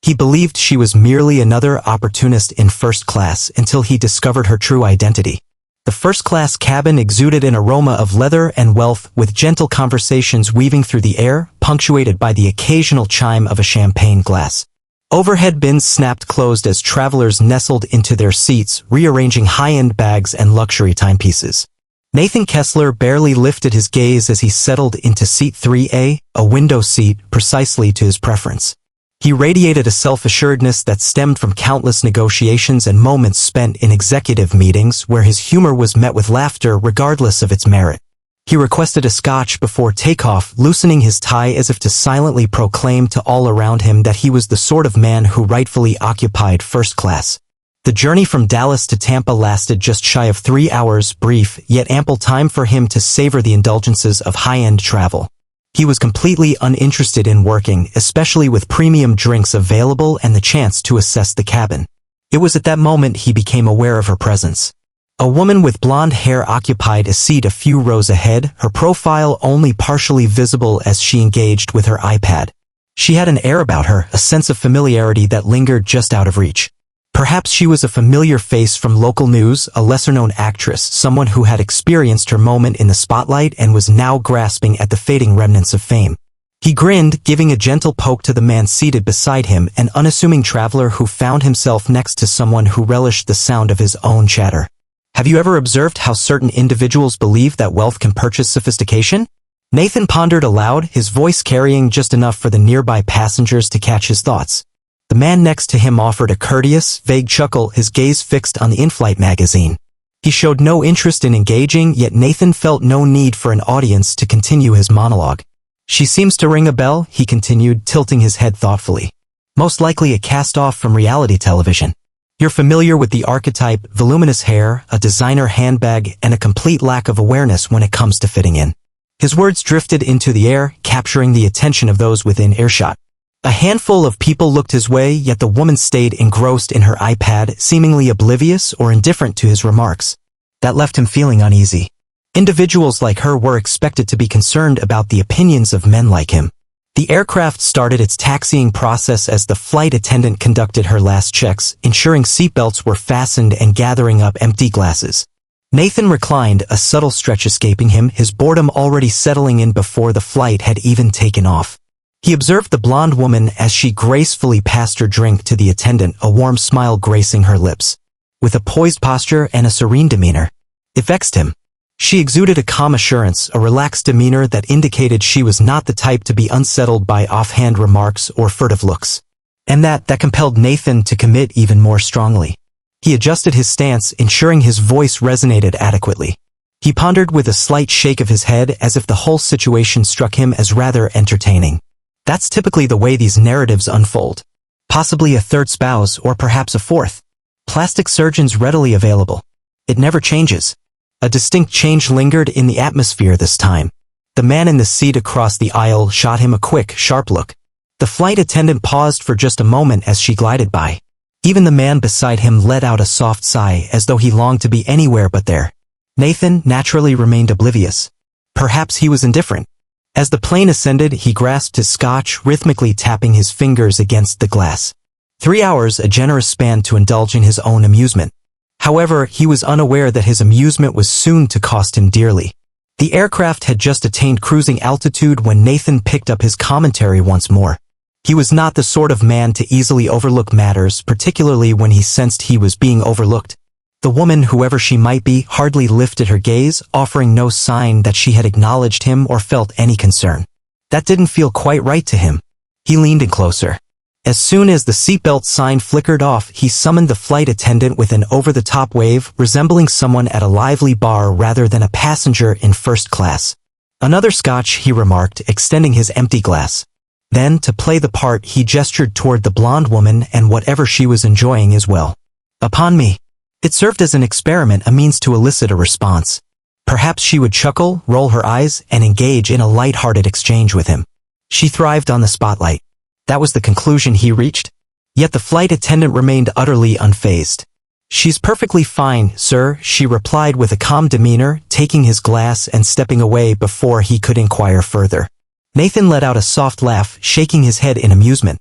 He believed she was merely another opportunist in first class until he discovered her true identity. The first-class cabin exuded an aroma of leather and wealth, with gentle conversations weaving through the air, punctuated by the occasional chime of a champagne glass. Overhead bins snapped closed as travelers nestled into their seats, rearranging high-end bags and luxury timepieces. Nathan Kessler barely lifted his gaze as he settled into seat 3A, a window seat precisely to his preference. He radiated a self-assuredness that stemmed from countless negotiations and moments spent in executive meetings where his humor was met with laughter regardless of its merit. He requested a scotch before takeoff, loosening his tie as if to silently proclaim to all around him that he was the sort of man who rightfully occupied first class. The journey from Dallas to Tampa lasted just shy of 3 hours, brief, yet ample time for him to savor the indulgences of high-end travel. He was completely uninterested in working, especially with premium drinks available and the chance to assess the cabin. It was at that moment he became aware of her presence. A woman with blonde hair occupied a seat a few rows ahead, her profile only partially visible as she engaged with her iPad. She had an air about her, a sense of familiarity that lingered just out of reach. Perhaps she was a familiar face from local news, a lesser-known actress, someone who had experienced her moment in the spotlight and was now grasping at the fading remnants of fame. He grinned, giving a gentle poke to the man seated beside him, an unassuming traveler who found himself next to someone who relished the sound of his own chatter. Have you ever observed how certain individuals believe that wealth can purchase sophistication? Nathan pondered aloud, his voice carrying just enough for the nearby passengers to catch his thoughts. The man next to him offered a courteous, vague chuckle, his gaze fixed on the in-flight magazine. He showed no interest in engaging, yet Nathan felt no need for an audience to continue his monologue. She seems to ring a bell, he continued, tilting his head thoughtfully. Most likely a cast-off from reality television. You're familiar with the archetype, voluminous hair, a designer handbag, and a complete lack of awareness when it comes to fitting in. His words drifted into the air, capturing the attention of those within earshot. A handful of people looked his way, yet the woman stayed engrossed in her iPad, seemingly oblivious or indifferent to his remarks. That left him feeling uneasy. Individuals like her were expected to be concerned about the opinions of men like him. The aircraft started its taxiing process as the flight attendant conducted her last checks, ensuring seatbelts were fastened and gathering up empty glasses. Nathan reclined, a subtle stretch escaping him, his boredom already settling in before the flight had even taken off. He observed the blonde woman as she gracefully passed her drink to the attendant, a warm smile gracing her lips. With a poised posture and a serene demeanor, it vexed him. She exuded a calm assurance, a relaxed demeanor that indicated she was not the type to be unsettled by offhand remarks or furtive looks. And that compelled Nathan to commit even more strongly. He adjusted his stance, ensuring his voice resonated adequately. He pondered with a slight shake of his head as if the whole situation struck him as rather entertaining. That's typically the way these narratives unfold. Possibly a third spouse or perhaps a fourth. Plastic surgeons readily available. It never changes. A distinct change lingered in the atmosphere this time. The man in the seat across the aisle shot him a quick, sharp look. The flight attendant paused for just a moment as she glided by. Even the man beside him let out a soft sigh as though he longed to be anywhere but there. Nathan naturally remained oblivious. Perhaps he was indifferent. As the plane ascended, he grasped his scotch, rhythmically tapping his fingers against the glass. 3 hours, a generous span to indulge in his own amusement. However, he was unaware that his amusement was soon to cost him dearly. The aircraft had just attained cruising altitude when Nathan picked up his commentary once more. He was not the sort of man to easily overlook matters, particularly when he sensed he was being overlooked. The woman, whoever she might be, hardly lifted her gaze, offering no sign that she had acknowledged him or felt any concern. That didn't feel quite right to him. He leaned in closer. As soon as the seatbelt sign flickered off, he summoned the flight attendant with an over-the-top wave, resembling someone at a lively bar rather than a passenger in first class. Another scotch, he remarked, extending his empty glass. Then, to play the part, he gestured toward the blonde woman and whatever she was enjoying as well. Upon me. It served as an experiment, a means to elicit a response. Perhaps she would chuckle, roll her eyes, and engage in a light-hearted exchange with him. She thrived on the spotlight. That was the conclusion he reached. Yet the flight attendant remained utterly unfazed. "She's perfectly fine, sir," she replied with a calm demeanor, taking his glass and stepping away before he could inquire further. Nathan let out a soft laugh, shaking his head in amusement.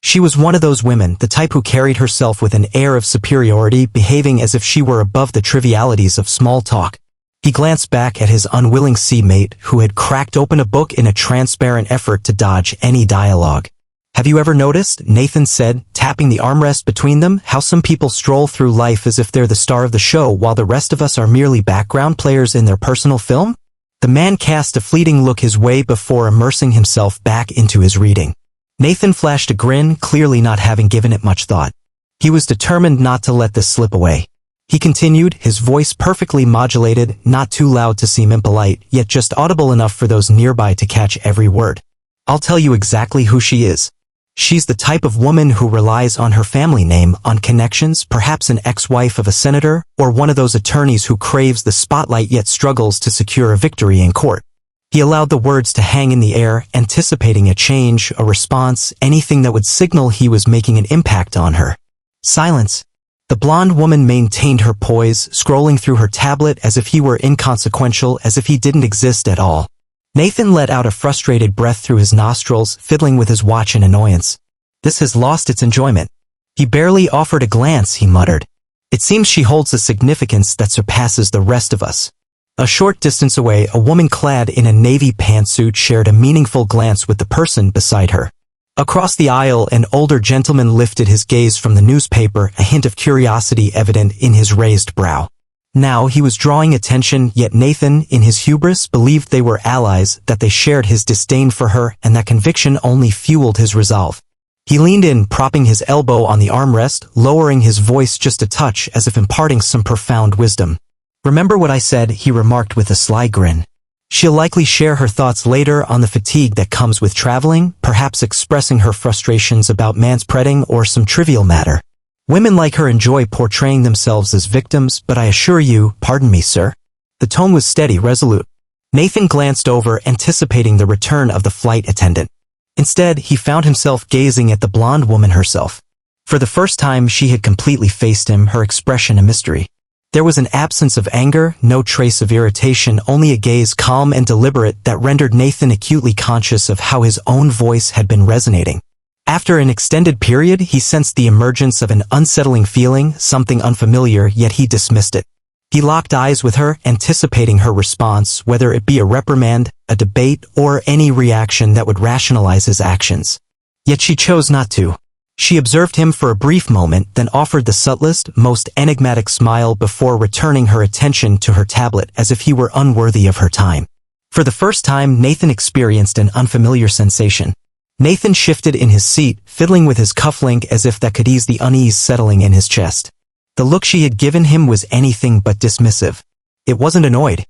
She was one of those women, the type who carried herself with an air of superiority, behaving as if she were above the trivialities of small talk. He glanced back at his unwilling seatmate, who had cracked open a book in a transparent effort to dodge any dialogue. "Have you ever noticed," Nathan said, tapping the armrest between them, "how some people stroll through life as if they're the star of the show while the rest of us are merely background players in their personal film?" The man cast a fleeting look his way before immersing himself back into his reading. Nathan flashed a grin, clearly not having given it much thought. He was determined not to let this slip away. He continued, his voice perfectly modulated, not too loud to seem impolite, yet just audible enough for those nearby to catch every word. "I'll tell you exactly who she is. She's the type of woman who relies on her family name, on connections, perhaps an ex-wife of a senator, or one of those attorneys who craves the spotlight yet struggles to secure a victory in court." He allowed the words to hang in the air, anticipating a change, a response, anything that would signal he was making an impact on her. Silence. The blonde woman maintained her poise, scrolling through her tablet as if he were inconsequential, as if he didn't exist at all. Nathan let out a frustrated breath through his nostrils, fiddling with his watch in annoyance. "This has lost its enjoyment." He barely offered a glance, he muttered. "It seems she holds a significance that surpasses the rest of us." A short distance away, a woman clad in a navy pantsuit shared a meaningful glance with the person beside her. Across the aisle, an older gentleman lifted his gaze from the newspaper, a hint of curiosity evident in his raised brow. Now he was drawing attention, yet Nathan, in his hubris, believed they were allies, that they shared his disdain for her, and that conviction only fueled his resolve. He leaned in, propping his elbow on the armrest, lowering his voice just a touch as if imparting some profound wisdom. "Remember what I said," he remarked with a sly grin. "She'll likely share her thoughts later on the fatigue that comes with traveling, perhaps expressing her frustrations about manspreading or some trivial matter. Women like her enjoy portraying themselves as victims, but I assure you, pardon me, sir." The tone was steady, resolute. Nathan glanced over, anticipating the return of the flight attendant. Instead, he found himself gazing at the blonde woman herself. For the first time, she had completely faced him, her expression a mystery. There was an absence of anger, no trace of irritation, only a gaze calm and deliberate that rendered Nathan acutely conscious of how his own voice had been resonating. After an extended period, he sensed the emergence of an unsettling feeling, something unfamiliar, yet he dismissed it. He locked eyes with her, anticipating her response, whether it be a reprimand, a debate, or any reaction that would rationalize his actions. Yet she chose not to. She observed him for a brief moment, then offered the subtlest, most enigmatic smile before returning her attention to her tablet as if he were unworthy of her time. For the first time, Nathan experienced an unfamiliar sensation. Nathan shifted in his seat, fiddling with his cufflink as if that could ease the unease settling in his chest. The look she had given him was anything but dismissive. It wasn't annoyed.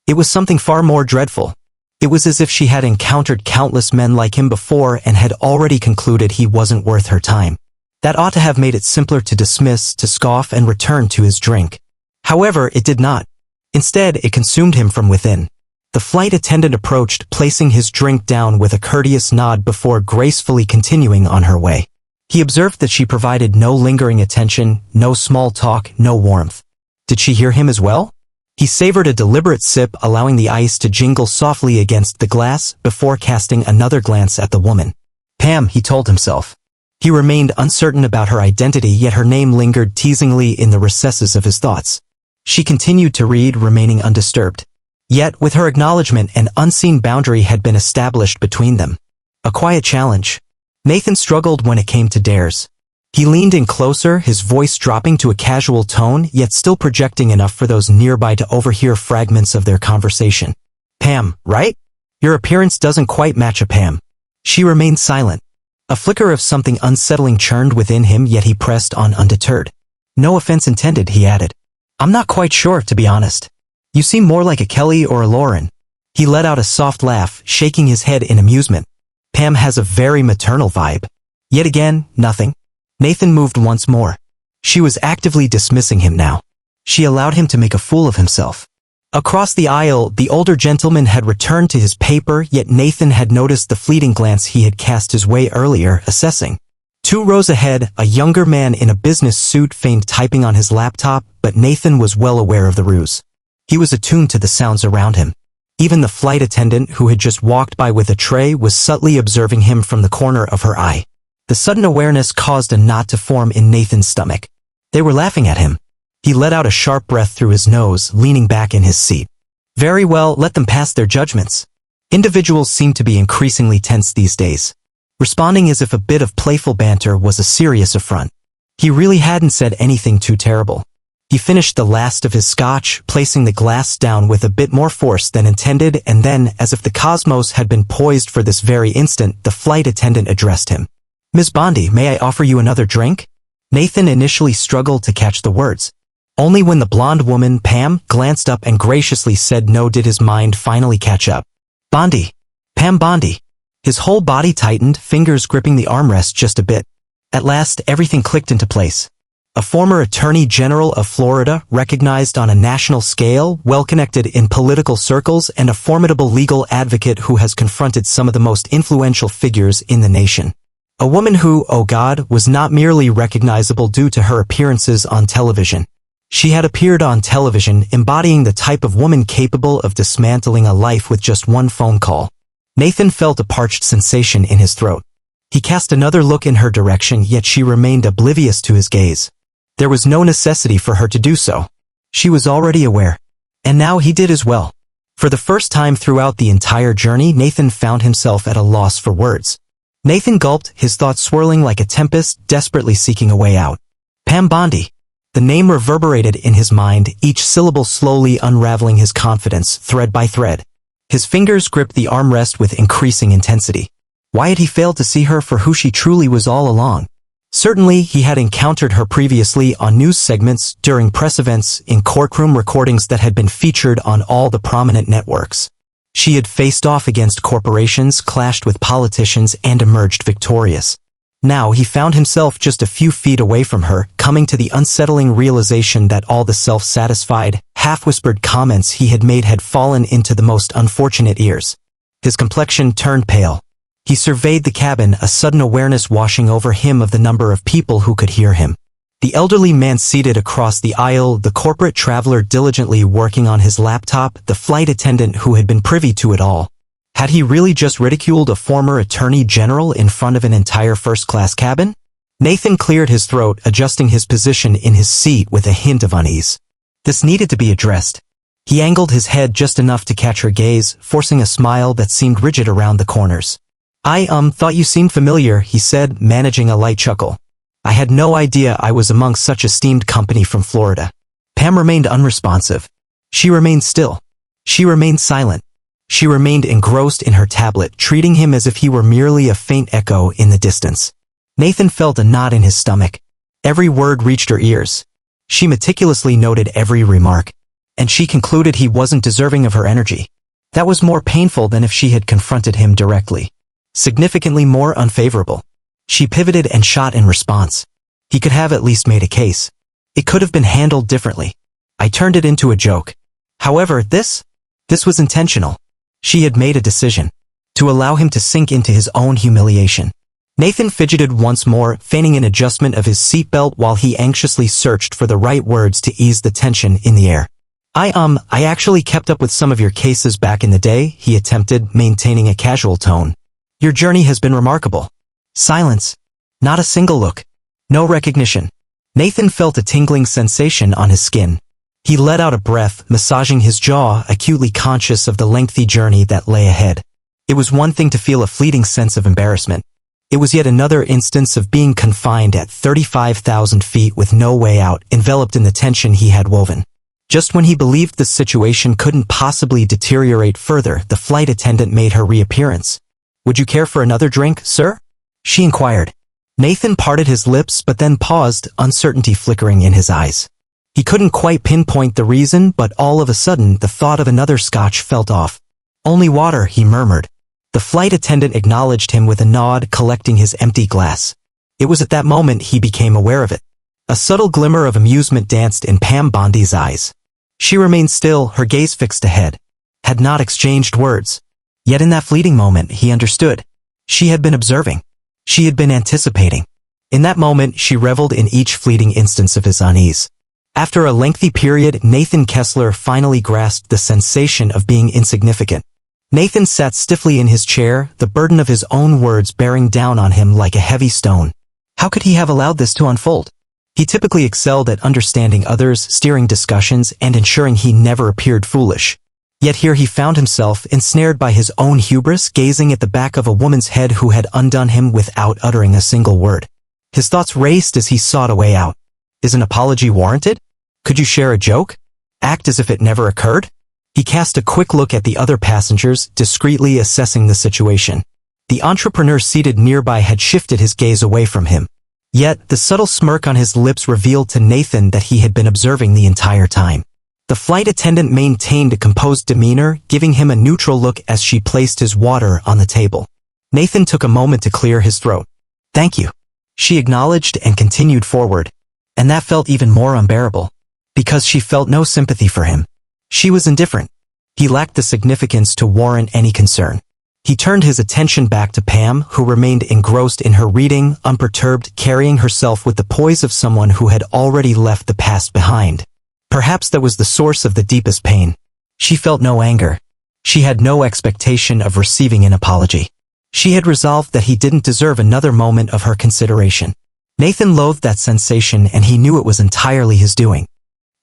It was something far more dreadful. It was as if she had encountered countless men like him before and had already concluded he wasn't worth her time. That ought to have made it simpler to dismiss, to scoff, and return to his drink. However, it did not. Instead, it consumed him from within. The flight attendant approached, placing his drink down with a courteous nod before gracefully continuing on her way. He observed that she provided no lingering attention, no small talk, no warmth. Did she hear him as well? He savored a deliberate sip, allowing the ice to jingle softly against the glass, before casting another glance at the woman. "Pam," he told himself. He remained uncertain about her identity, yet her name lingered teasingly in the recesses of his thoughts. She continued to read, remaining undisturbed. Yet, with her acknowledgement, an unseen boundary had been established between them. A quiet challenge. Nathan struggled when it came to dares. He leaned in closer, his voice dropping to a casual tone, yet still projecting enough for those nearby to overhear fragments of their conversation. "Pam, right? Your appearance doesn't quite match a Pam." She remained silent. A flicker of something unsettling churned within him, yet he pressed on undeterred. "No offense intended," he added. "I'm not quite sure, to be honest. You seem more like a Kelly or a Lauren." He let out a soft laugh, shaking his head in amusement. "Pam has a very maternal vibe." Yet again, nothing. Nathan moved once more. She was actively dismissing him now. She allowed him to make a fool of himself. Across the aisle, the older gentleman had returned to his paper, yet Nathan had noticed the fleeting glance he had cast his way earlier, assessing. 2 rows ahead, a younger man in a business suit feigned typing on his laptop, but Nathan was well aware of the ruse. He was attuned to the sounds around him. Even the flight attendant who had just walked by with a tray was subtly observing him from the corner of her eye. The sudden awareness caused a knot to form in Nathan's stomach. They were laughing at him. He let out a sharp breath through his nose, leaning back in his seat. Very well, let them pass their judgments. Individuals seem to be increasingly tense these days, responding as if a bit of playful banter was a serious affront. He really hadn't said anything too terrible. He finished the last of his scotch, placing the glass down with a bit more force than intended, and then, as if the cosmos had been poised for this very instant, the flight attendant addressed him. Ms. Bondi, may I offer you another drink? Nathan initially struggled to catch the words. Only when the blonde woman, Pam, glanced up and graciously said no did his mind finally catch up. Bondi. Pam Bondi. His whole body tightened, fingers gripping the armrest just a bit. At last, everything clicked into place. A former Attorney General of Florida, recognized on a national scale, well-connected in political circles, and a formidable legal advocate who has confronted some of the most influential figures in the nation. A woman who, oh God, was not merely recognizable due to her appearances on television. She had appeared on television embodying the type of woman capable of dismantling a life with just one phone call. Nathan felt a parched sensation in his throat. He cast another look in her direction, yet she remained oblivious to his gaze. There was no necessity for her to do so. She was already aware. And now he did as well. For the first time throughout the entire journey, Nathan found himself at a loss for words. Nathan gulped, his thoughts swirling like a tempest, desperately seeking a way out. Pam Bondi. The name reverberated in his mind, each syllable slowly unraveling his confidence, thread by thread. His fingers gripped the armrest with increasing intensity. Why had he failed to see her for who she truly was all along? Certainly, he had encountered her previously on news segments, during press events, in courtroom recordings that had been featured on all the prominent networks. She had faced off against corporations, clashed with politicians, and emerged victorious. Now he found himself just a few feet away from her, coming to the unsettling realization that all the self-satisfied, half-whispered comments he had made had fallen into the most unfortunate ears. His complexion turned pale. He surveyed the cabin, a sudden awareness washing over him of the number of people who could hear him. The elderly man seated across the aisle, the corporate traveler diligently working on his laptop, the flight attendant who had been privy to it all. Had he really just ridiculed a former attorney general in front of an entire first-class cabin? Nathan cleared his throat, adjusting his position in his seat with a hint of unease. This needed to be addressed. He angled his head just enough to catch her gaze, forcing a smile that seemed rigid around the corners. I thought you seemed familiar, he said, managing a light chuckle. I had no idea I was among such esteemed company from Florida. Pam remained unresponsive. She remained still. She remained silent. She remained engrossed in her tablet, treating him as if he were merely a faint echo in the distance. Nathan felt a knot in his stomach. Every word reached her ears. She meticulously noted every remark. And she concluded he wasn't deserving of her energy. That was more painful than if she had confronted him directly. Significantly more unfavorable. She pivoted and shot in response. He could have at least made a case. It could have been handled differently. I turned it into a joke. However, this was intentional. She had made a decision. To allow him to sink into his own humiliation. Nathan fidgeted once more, feigning an adjustment of his seatbelt while he anxiously searched for the right words to ease the tension in the air. I actually kept up with some of your cases back in the day, he attempted, maintaining a casual tone. Your journey has been remarkable. Silence. Not a single look. No recognition. Nathan felt a tingling sensation on his skin. He let out a breath, massaging his jaw, acutely conscious of the lengthy journey that lay ahead. It was one thing to feel a fleeting sense of embarrassment. It was yet another instance of being confined at 35,000 feet with no way out, enveloped in the tension he had woven. Just when he believed the situation couldn't possibly deteriorate further, the flight attendant made her reappearance. Would you care for another drink, sir? She inquired. Nathan parted his lips but then paused, uncertainty flickering in his eyes. He couldn't quite pinpoint the reason, but all of a sudden the thought of another scotch felt off. Only water, he murmured. The flight attendant acknowledged him with a nod, collecting his empty glass. It was at that moment he became aware of it. A subtle glimmer of amusement danced in Pam Bondi's eyes. She remained still, her gaze fixed ahead. Had not exchanged words. Yet in that fleeting moment, he understood. She had been observing. She had been anticipating. In that moment, she reveled in each fleeting instance of his unease. After a lengthy period, Nathan Kessler finally grasped the sensation of being insignificant. Nathan sat stiffly in his chair, the burden of his own words bearing down on him like a heavy stone. How could he have allowed this to unfold? He typically excelled at understanding others, steering discussions, and ensuring he never appeared foolish. Yet here he found himself ensnared by his own hubris, gazing at the back of a woman's head who had undone him without uttering a single word. His thoughts raced as he sought a way out. Is an apology warranted? Could you share a joke? Act as if it never occurred? He cast a quick look at the other passengers, discreetly assessing the situation. The entrepreneur seated nearby had shifted his gaze away from him. Yet, the subtle smirk on his lips revealed to Nathan that he had been observing the entire time. The flight attendant maintained a composed demeanor, giving him a neutral look as she placed his water on the table. Nathan took a moment to clear his throat. "Thank you," she acknowledged and continued forward. And that felt even more unbearable. Because she felt no sympathy for him. She was indifferent. He lacked the significance to warrant any concern. He turned his attention back to Pam, who remained engrossed in her reading, unperturbed, carrying herself with the poise of someone who had already left the past behind. Perhaps that was the source of the deepest pain. She felt no anger. She had no expectation of receiving an apology. She had resolved that he didn't deserve another moment of her consideration. Nathan loathed that sensation, and he knew it was entirely his doing.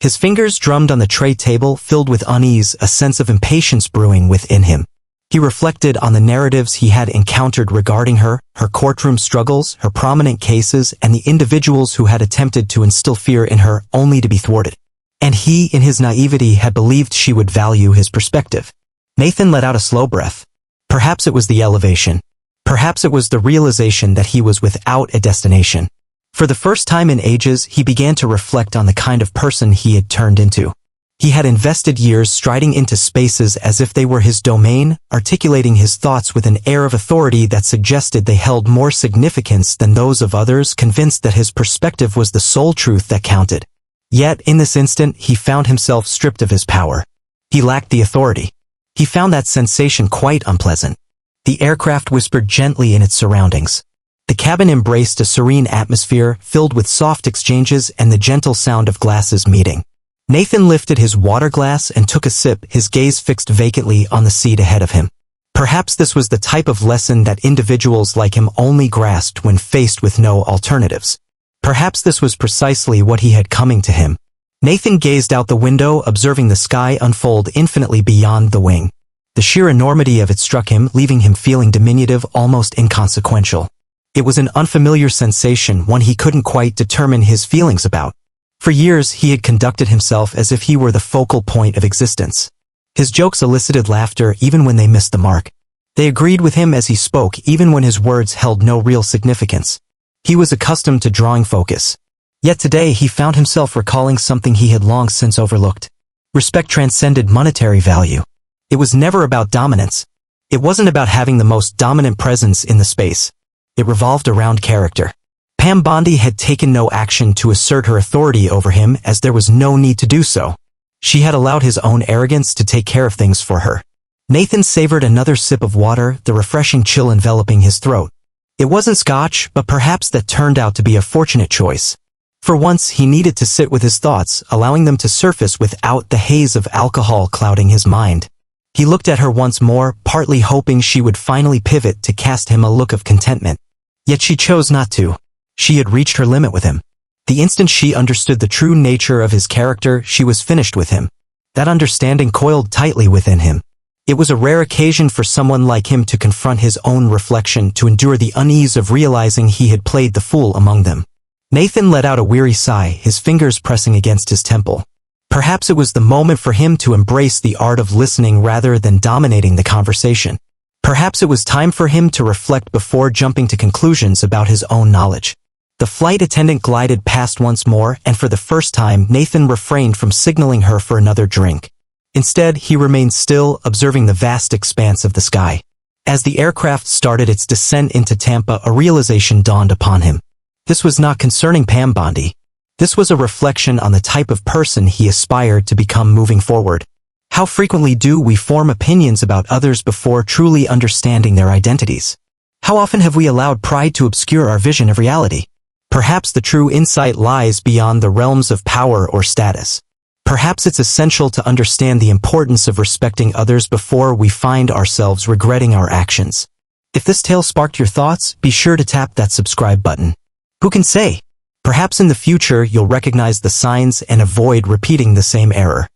His fingers drummed on the tray table, filled with unease, a sense of impatience brewing within him. He reflected on the narratives he had encountered regarding her courtroom struggles, her prominent cases, and the individuals who had attempted to instill fear in her, only to be thwarted. And he, in his naivety, had believed she would value his perspective. Nathan let out a slow breath. Perhaps it was the elevation. Perhaps it was the realization that he was without a destination. For the first time in ages, he began to reflect on the kind of person he had turned into. He had invested years striding into spaces as if they were his domain, articulating his thoughts with an air of authority that suggested they held more significance than those of others, convinced that his perspective was the sole truth that counted. Yet, in this instant, he found himself stripped of his power. He lacked the authority. He found that sensation quite unpleasant. The aircraft whispered gently in its surroundings. The cabin embraced a serene atmosphere, filled with soft exchanges and the gentle sound of glasses meeting. Nathan lifted his water glass and took a sip, his gaze fixed vacantly on the seat ahead of him. Perhaps this was the type of lesson that individuals like him only grasped when faced with no alternatives. Perhaps this was precisely what he had coming to him. Nathan gazed out the window, observing the sky unfold infinitely beyond the wing. The sheer enormity of it struck him, leaving him feeling diminutive, almost inconsequential. It was an unfamiliar sensation, one he couldn't quite determine his feelings about. For years, he had conducted himself as if he were the focal point of existence. His jokes elicited laughter even when they missed the mark. They agreed with him as he spoke, even when his words held no real significance. He was accustomed to drawing focus. Yet today he found himself recalling something he had long since overlooked. Respect transcended monetary value. It was never about dominance. It wasn't about having the most dominant presence in the space. It revolved around character. Pam Bondi had taken no action to assert her authority over him, as there was no need to do so. She had allowed his own arrogance to take care of things for her. Nathan savored another sip of water, the refreshing chill enveloping his throat. It wasn't scotch, but perhaps that turned out to be a fortunate choice. For once, he needed to sit with his thoughts, allowing them to surface without the haze of alcohol clouding his mind. He looked at her once more, partly hoping she would finally pivot to cast him a look of contentment. Yet she chose not to. She had reached her limit with him. The instant she understood the true nature of his character, she was finished with him. That understanding coiled tightly within him. It was a rare occasion for someone like him to confront his own reflection, to endure the unease of realizing he had played the fool among them. Nathan let out a weary sigh, his fingers pressing against his temple. Perhaps it was the moment for him to embrace the art of listening rather than dominating the conversation. Perhaps it was time for him to reflect before jumping to conclusions about his own knowledge. The flight attendant glided past once more, and for the first time Nathan refrained from signaling her for another drink. Instead, he remained still, observing the vast expanse of the sky. As the aircraft started its descent into Tampa, a realization dawned upon him. This was not concerning Pam Bondi. This was a reflection on the type of person he aspired to become moving forward. How frequently do we form opinions about others before truly understanding their identities? How often have we allowed pride to obscure our vision of reality? Perhaps the true insight lies beyond the realms of power or status. Perhaps it's essential to understand the importance of respecting others before we find ourselves regretting our actions. If this tale sparked your thoughts, be sure to tap that subscribe button. Who can say? Perhaps in the future you'll recognize the signs and avoid repeating the same error.